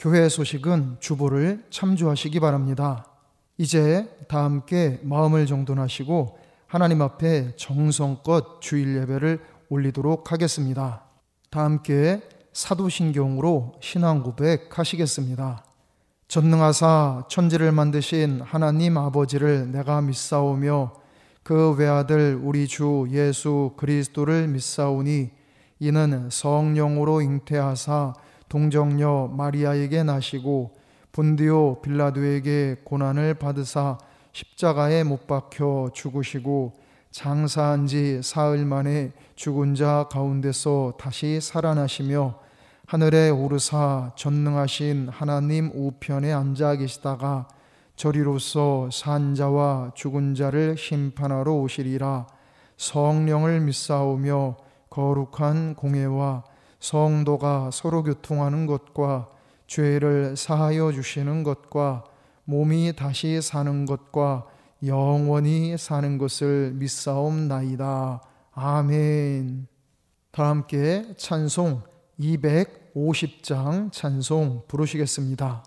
교회 소식은 주보를 참조하시기 바랍니다. 이제 다 함께 마음을 정돈하시고 하나님 앞에 정성껏 주일 예배를 올리도록 하겠습니다. 다 함께 사도신경으로 신앙 고백하시겠습니다. 전능하사 천지를 만드신 하나님 아버지를 내가 믿사오며 그 외아들 우리 주 예수 그리스도를 믿사오니 이는 성령으로 잉태하사 동정녀 마리아에게 나시고 본디오 빌라도에게 고난을 받으사 십자가에 못 박혀 죽으시고 장사한 지 사흘 만에 죽은 자 가운데서 다시 살아나시며 하늘에 오르사 전능하신 하나님 우편에 앉아 계시다가 저리로서 산 자와 죽은 자를 심판하러 오시리라. 성령을 믿사오며 거룩한 공회와 성도가 서로 교통하는 것과 죄를 사하여 주시는 것과 몸이 다시 사는 것과 영원히 사는 것을 믿사옵나이다. 아멘. 다 함께 찬송 250장 찬송 부르시겠습니다.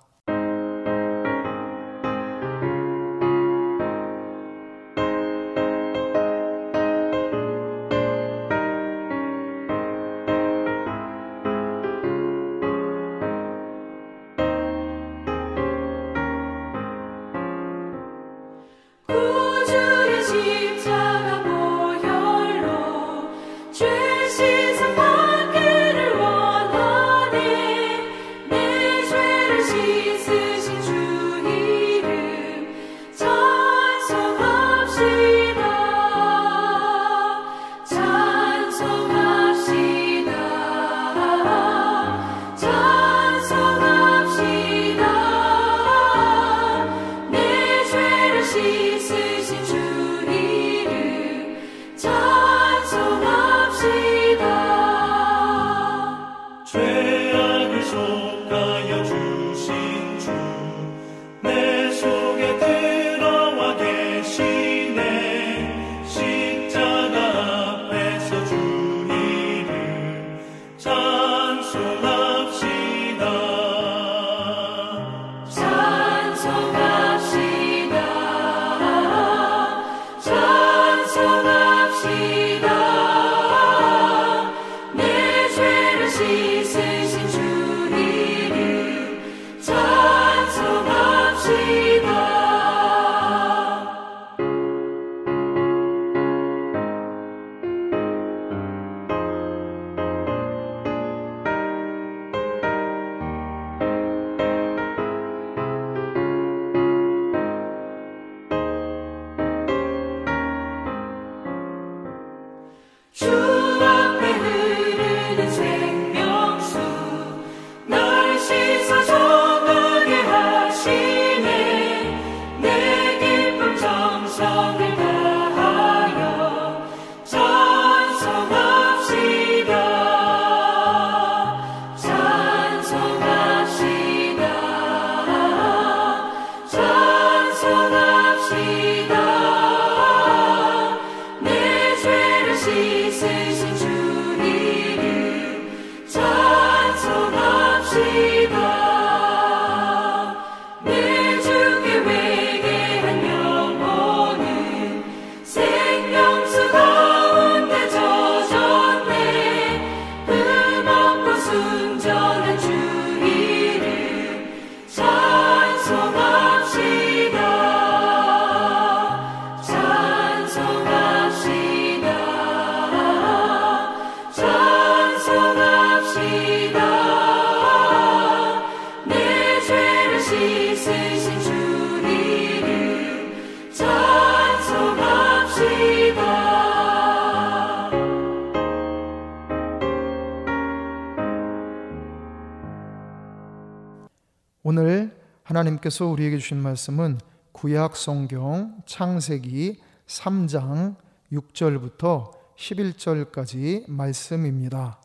오늘 하나님께서 우리에게 주신 말씀은 구약 성경 창세기 3장 6절부터 11절까지 말씀입니다.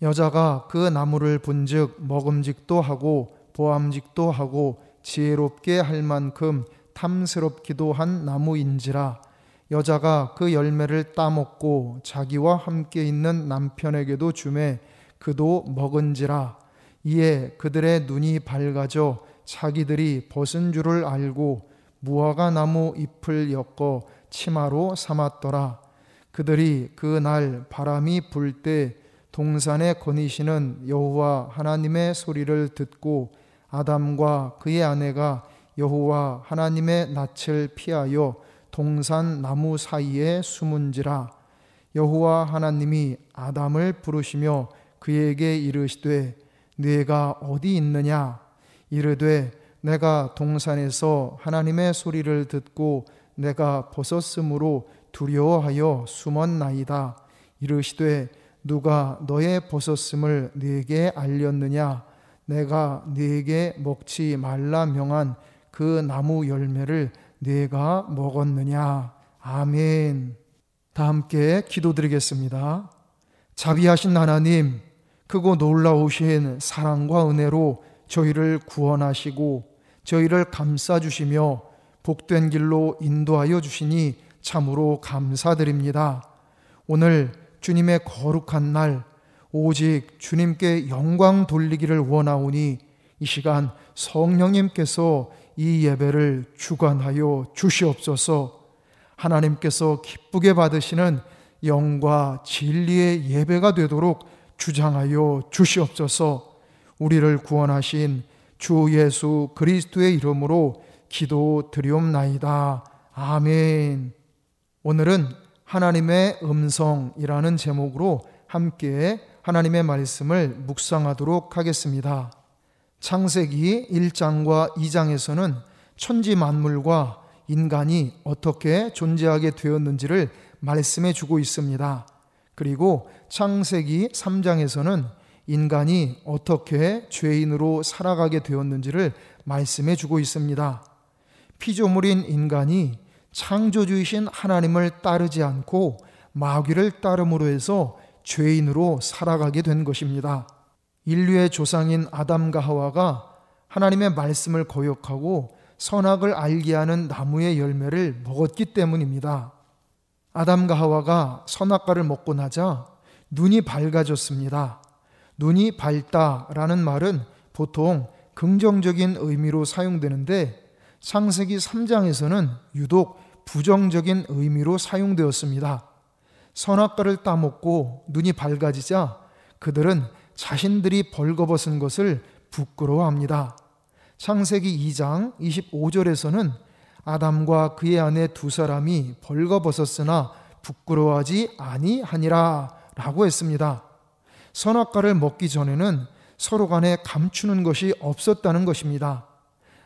여자가 그 나무를 본즉 먹음직도 하고 보암직도 하고 지혜롭게 할 만큼 탐스럽기도 한 나무인지라. 여자가 그 열매를 따먹고 자기와 함께 있는 남편에게도 주매 그도 먹은지라. 이에 그들의 눈이 밝아져 자기들이 벗은 줄을 알고 무화과 나무 잎을 엮어 치마로 삼았더라. 그들이 그 날 바람이 불 때 동산에 거니시는 여호와 하나님의 소리를 듣고 아담과 그의 아내가 여호와 하나님의 낯을 피하여 동산 나무 사이에 숨은지라. 여호와 하나님이 아담을 부르시며 그에게 이르시되 네가 어디 있느냐? 이르되 내가 동산에서 하나님의 소리를 듣고 내가 벗었으므로 두려워하여 숨었나이다. 이르시되 누가 너의 벗었음을 네게 알렸느냐? 내가 네게 먹지 말라 명한 그 나무 열매를 네가 먹었느냐? 아멘. 다 함께 기도드리겠습니다. 자비하신 하나님, 크고 놀라우신 사랑과 은혜로 저희를 구원하시고 저희를 감싸주시며 복된 길로 인도하여 주시니 참으로 감사드립니다. 오늘 주님의 거룩한 날, 오직 주님께 영광 돌리기를 원하오니 이 시간 성령님께서 이 예배를 주관하여 주시옵소서. 하나님께서 기쁘게 받으시는 영과 진리의 예배가 되도록 주장하여 주시옵소서. 우리를 구원하신 주 예수 그리스도의 이름으로 기도드리옵나이다. 아멘. 오늘은 하나님의 음성이라는 제목으로 함께 하나님의 말씀을 묵상하도록 하겠습니다. 창세기 1장과 2장에서는 천지 만물과 인간이 어떻게 존재하게 되었는지를 말씀해 주고 있습니다. 그리고 창세기 3장에서는 인간이 어떻게 죄인으로 살아가게 되었는지를 말씀해 주고 있습니다. 피조물인 인간이 창조주이신 하나님을 따르지 않고 마귀를 따름으로 해서 죄인으로 살아가게 된 것입니다. 인류의 조상인 아담과 하와가 하나님의 말씀을 거역하고 선악을 알게 하는 나무의 열매를 먹었기 때문입니다. 아담과 하와가 선악과를 먹고 나자 눈이 밝아졌습니다. 눈이 밝다라는 말은 보통 긍정적인 의미로 사용되는데 창세기 3장에서는 유독 부정적인 의미로 사용되었습니다. 선악과를 따먹고 눈이 밝아지자 그들은 자신들이 벌거벗은 것을 부끄러워합니다. 창세기 2장 25절에서는 아담과 그의 아내 두 사람이 벌거벗었으나 부끄러워하지 아니하니라 라고 했습니다. 선악과를 먹기 전에는 서로 간에 감추는 것이 없었다는 것입니다.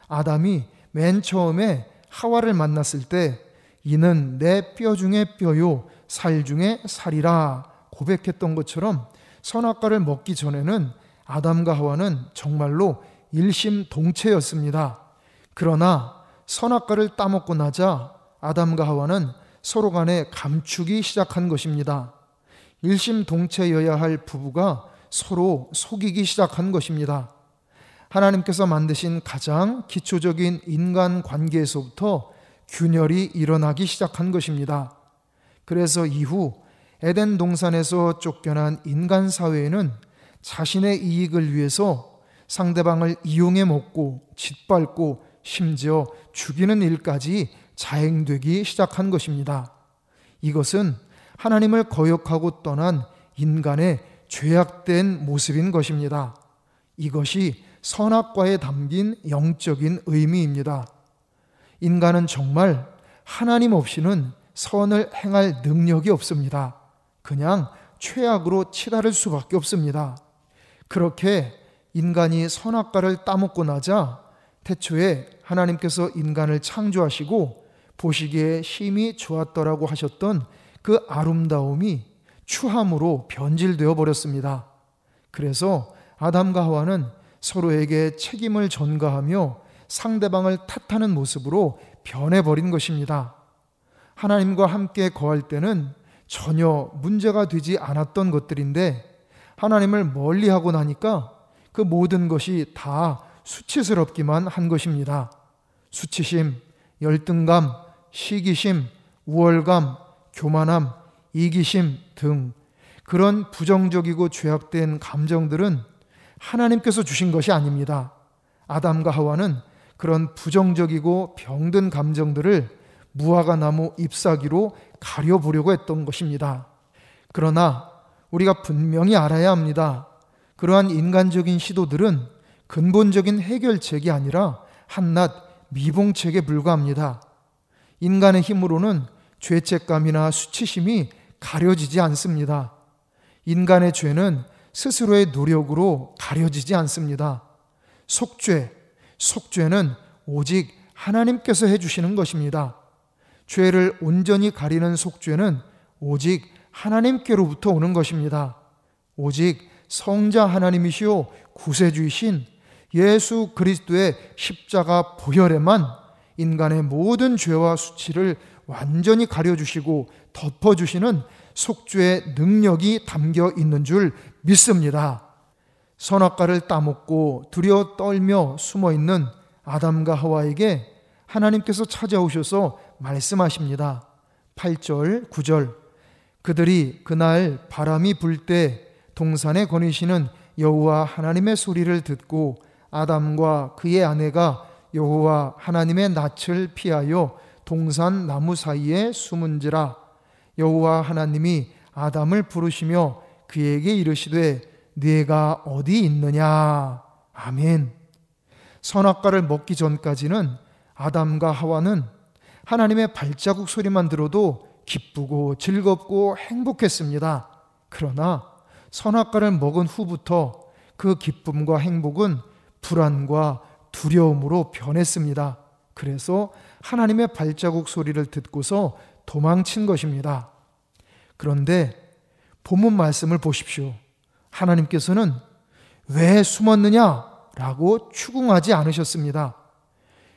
아담이 맨 처음에 하와를 만났을 때 이는 내 뼈 중에 뼈요 살 중에 살이라 고백했던 것처럼 선악과를 먹기 전에는 아담과 하와는 정말로 일심동체였습니다. 그러나 선악과를 따먹고 나자 아담과 하와는 서로 간에 감추기 시작한 것입니다. 일심동체여야 할 부부가 서로 속이기 시작한 것입니다. 하나님께서 만드신 가장 기초적인 인간 관계에서부터 균열이 일어나기 시작한 것입니다. 그래서 이후 에덴 동산에서 쫓겨난 인간 사회에는 자신의 이익을 위해서 상대방을 이용해 먹고 짓밟고 심지어 죽이는 일까지 자행되기 시작한 것입니다. 이것은 하나님을 거역하고 떠난 인간의 죄악된 모습인 것입니다. 이것이 선악과에 담긴 영적인 의미입니다. 인간은 정말 하나님 없이는 선을 행할 능력이 없습니다. 그냥 최악으로 치달을 수밖에 없습니다. 그렇게 인간이 선악과를 따먹고 나자 태초에 하나님께서 인간을 창조하시고 보시기에 심히 좋았더라고 하셨던 그 아름다움이 추함으로 변질되어 버렸습니다. 그래서 아담과 하와는 서로에게 책임을 전가하며 상대방을 탓하는 모습으로 변해버린 것입니다. 하나님과 함께 거할 때는 전혀 문제가 되지 않았던 것들인데 하나님을 멀리하고 나니까 그 모든 것이 다 수치스럽기만 한 것입니다. 수치심, 열등감, 시기심, 우월감, 교만함, 이기심 등 그런 부정적이고 죄악된 감정들은 하나님께서 주신 것이 아닙니다. 아담과 하와는 그런 부정적이고 병든 감정들을 무화과 나무 잎사귀로 가려보려고 했던 것입니다. 그러나 우리가 분명히 알아야 합니다. 그러한 인간적인 시도들은 근본적인 해결책이 아니라 한낱 미봉책에 불과합니다. 인간의 힘으로는 죄책감이나 수치심이 가려지지 않습니다. 인간의 죄는 스스로의 노력으로 가려지지 않습니다. 속죄는 오직 하나님께서 해주시는 것입니다. 죄를 온전히 가리는 속죄는 오직 하나님께로부터 오는 것입니다. 오직 성자 하나님이시오 구세주이신 예수 그리스도의 십자가 보혈에만 인간의 모든 죄와 수치를 완전히 가려주시고 덮어주시는 속죄의 능력이 담겨 있는 줄 믿습니다. 선악과를 따먹고 두려워 떨며 숨어있는 아담과 하와에게 하나님께서 찾아오셔서 말씀하십니다. 8절, 9절 그들이 그날 바람이 불 때 동산에 거니시는 여호와 하나님의 소리를 듣고 아담과 그의 아내가 여호와 하나님의 낯을 피하여 동산 나무 사이에 숨은지라. 여호와 하나님이 아담을 부르시며 그에게 이르시되 네가 어디 있느냐. 아멘. 선악과를 먹기 전까지는 아담과 하와는 하나님의 발자국 소리만 들어도 기쁘고 즐겁고 행복했습니다. 그러나 선악과를 먹은 후부터 그 기쁨과 행복은 불안과 두려움으로 변했습니다. 그래서 하나님의 발자국 소리를 듣고서 도망친 것입니다. 그런데 본문 말씀을 보십시오. 하나님께서는 왜 숨었느냐? 라고 추궁하지 않으셨습니다.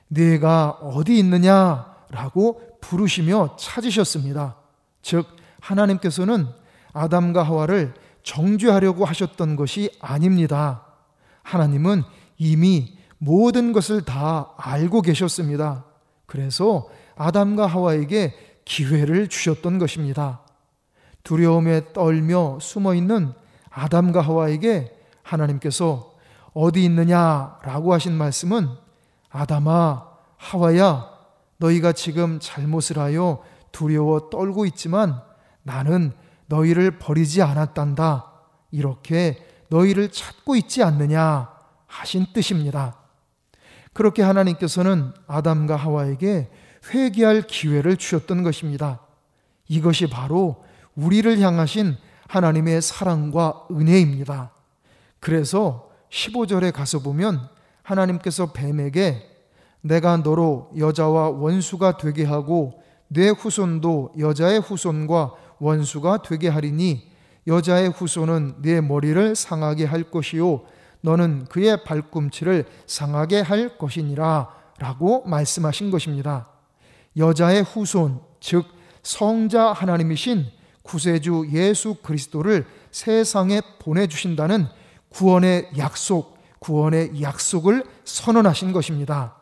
네가 어디 있느냐? 라고 부르시며 찾으셨습니다. 즉 하나님께서는 아담과 하와를 정죄하려고 하셨던 것이 아닙니다. 하나님은 이미 모든 것을 다 알고 계셨습니다. 그래서 아담과 하와에게 기회를 주셨던 것입니다. 두려움에 떨며 숨어있는 아담과 하와에게 하나님께서 어디 있느냐라고 하신 말씀은 아담아, 하와야, 너희가 지금 잘못을 하여 두려워 떨고 있지만 나는 너희를 버리지 않았단다. 이렇게 너희를 찾고 있지 않느냐 하신 뜻입니다. 그렇게 하나님께서는 아담과 하와에게 회개할 기회를 주셨던 것입니다. 이것이 바로 우리를 향하신 하나님의 사랑과 은혜입니다. 그래서 15절에 가서 보면 하나님께서 뱀에게 내가 너로 여자와 원수가 되게 하고 내 후손도 여자의 후손과 원수가 되게 하리니 여자의 후손은 네 머리를 상하게 할 것이요 너는 그의 발꿈치를 상하게 할 것이니라 라고 말씀하신 것입니다. 여자의 후손, 즉 성자 하나님이신 구세주 예수 그리스도를 세상에 보내주신다는 구원의 약속을 선언하신 것입니다.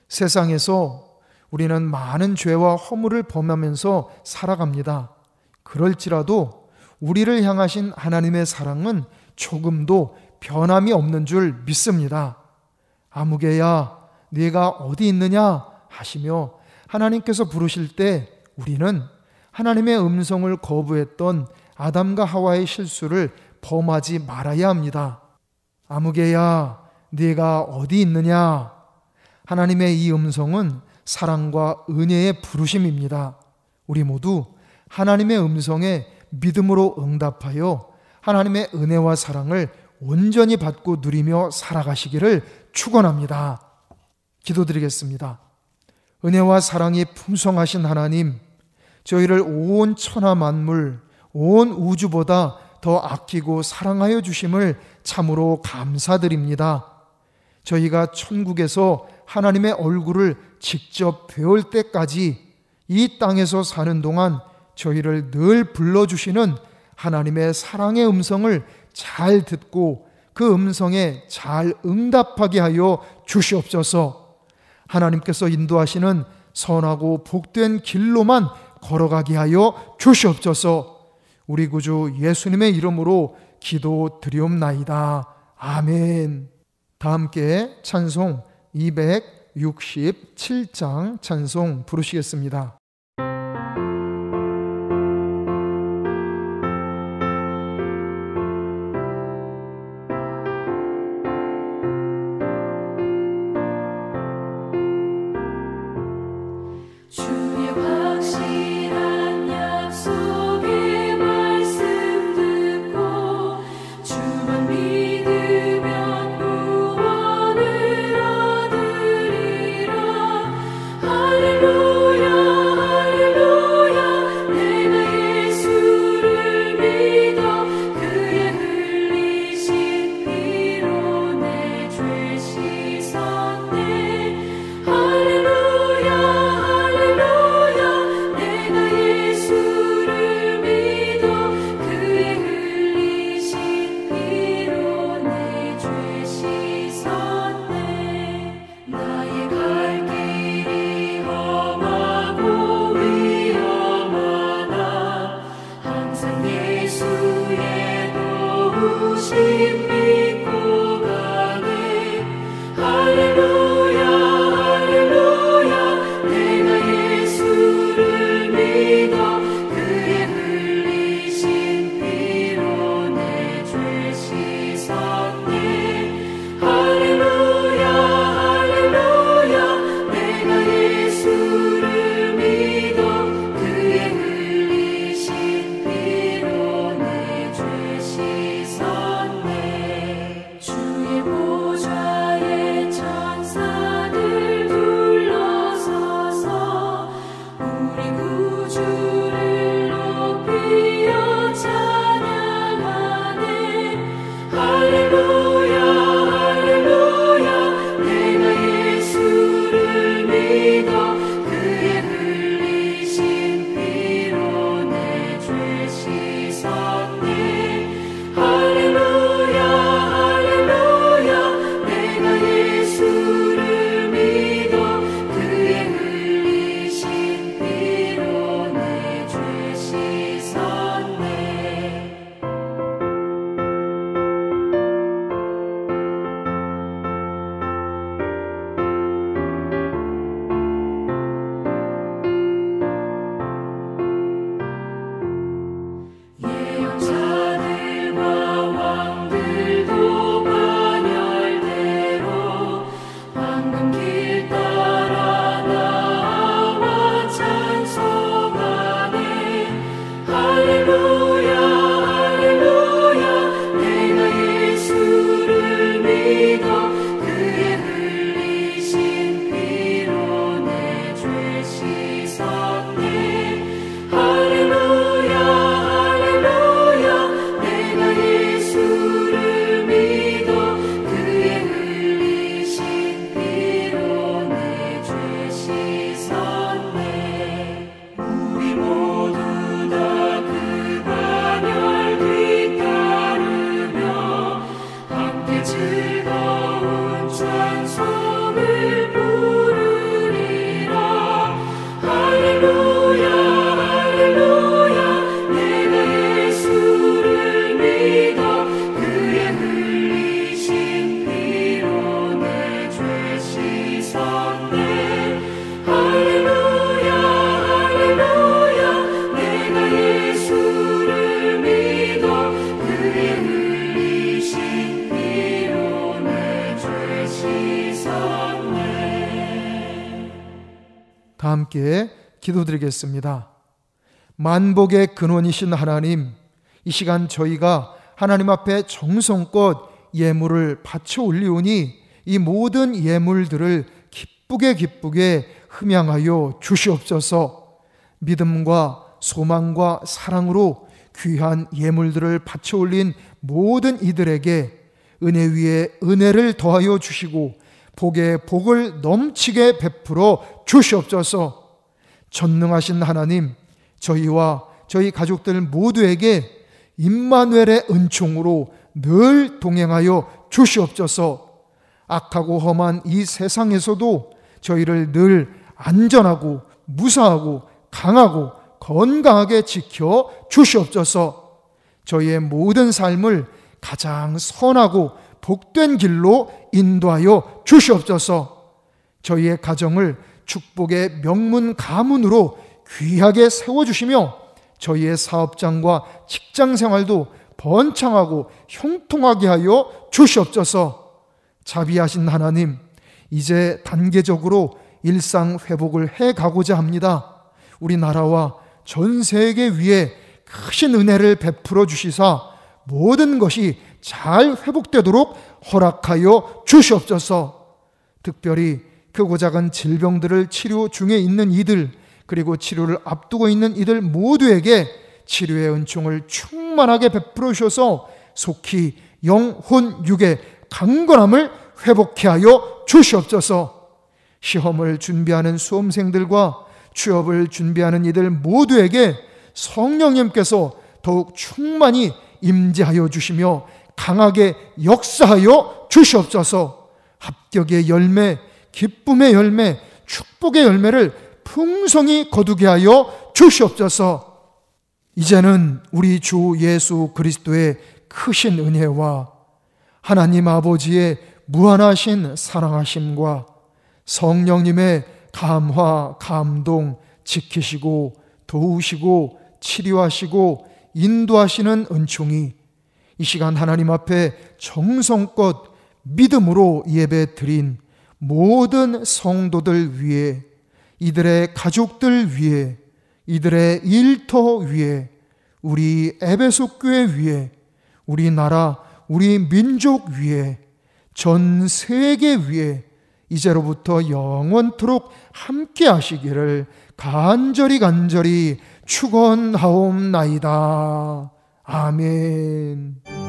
세상에서 우리는 많은 죄와 허물을 범하면서 살아갑니다. 그럴지라도 우리를 향하신 하나님의 사랑은 조금도 변함이 없는 줄 믿습니다. 아무개야 네가 어디 있느냐 하시며 하나님께서 부르실 때 우리는 하나님의 음성을 거부했던 아담과 하와의 실수를 범하지 말아야 합니다. 아무개야 네가 어디 있느냐. 하나님의 이 음성은 사랑과 은혜의 부르심입니다. 우리 모두 하나님의 음성에 믿음으로 응답하여 하나님의 은혜와 사랑을 온전히 받고 누리며 살아가시기를 축원합니다. 기도드리겠습니다. 은혜와 사랑이 풍성하신 하나님, 저희를 온 천하 만물, 온 우주보다 더 아끼고 사랑하여 주심을 참으로 감사드립니다. 저희가 천국에서 하나님의 얼굴을 직접 배울 때까지 이 땅에서 사는 동안 저희를 늘 불러주시는 하나님의 사랑의 음성을 잘 듣고 그 음성에 잘 응답하게 하여 주시옵소서. 하나님께서 인도하시는 선하고 복된 길로만 걸어가게 하여 주시옵소서. 우리 구주 예수님의 이름으로 기도드리옵나이다. 아멘. 다 함께 찬송 267장 찬송 부르시겠습니다. 다 함께 기도드리겠습니다. 만복의 근원이신 하나님, 이 시간 저희가 하나님 앞에 정성껏 예물을 바쳐 올리오니 이 모든 예물들을 기쁘게 흠양하여 주시옵소서. 믿음과 소망과 사랑으로 귀한 예물들을 바쳐 올린 모든 이들에게 은혜 위에 은혜를 더하여 주시고 복에 복을 넘치게 베풀어 주시옵소서. 전능하신 하나님, 저희와 저희 가족들 모두에게 임마누엘의 은총으로 늘 동행하여 주시옵소서. 악하고 험한 이 세상에서도 저희를 늘 안전하고 무사하고 강하고 건강하게 지켜 주시옵소서. 저희의 모든 삶을 가장 선하고 복된 길로 인도하여 주시옵소서. 저희의 가정을 축복의 명문 가문으로 귀하게 세워주시며 저희의 사업장과 직장 생활도 번창하고 형통하게 하여 주시옵소서. 자비하신 하나님, 이제 단계적으로 일상 회복을 해가고자 합니다. 우리나라와 전 세계 위에 크신 은혜를 베풀어 주시사 모든 것이 잘 회복되도록 허락하여 주시옵소서. 특별히 크고 작은 질병들을 치료 중에 있는 이들, 그리고 치료를 앞두고 있는 이들 모두에게 치료의 은총을 충만하게 베풀어 주셔서 속히 영혼 육의 강건함을 회복케 하여 주시옵소서. 시험을 준비하는 수험생들과 취업을 준비하는 이들 모두에게 성령님께서 더욱 충만히 임재하여 주시며 강하게 역사하여 주시옵소서. 합격의 열매, 기쁨의 열매, 축복의 열매를 풍성히 거두게 하여 주시옵소서. 이제는 우리 주 예수 그리스도의 크신 은혜와 하나님 아버지의 무한하신 사랑하심과 성령님의 감화, 감동, 지키시고 도우시고 치료하시고 인도하시는 은총이 이 시간 하나님 앞에 정성껏 믿음으로 예배 드린 모든 성도들 위에, 이들의 가족들 위에, 이들의 일터 위에, 우리 에베소 교회 위에, 우리나라, 우리 민족 위에, 전 세계 위에 이제로부터 영원토록 함께 하시기를 간절히 축원하옵나이다. 아멘.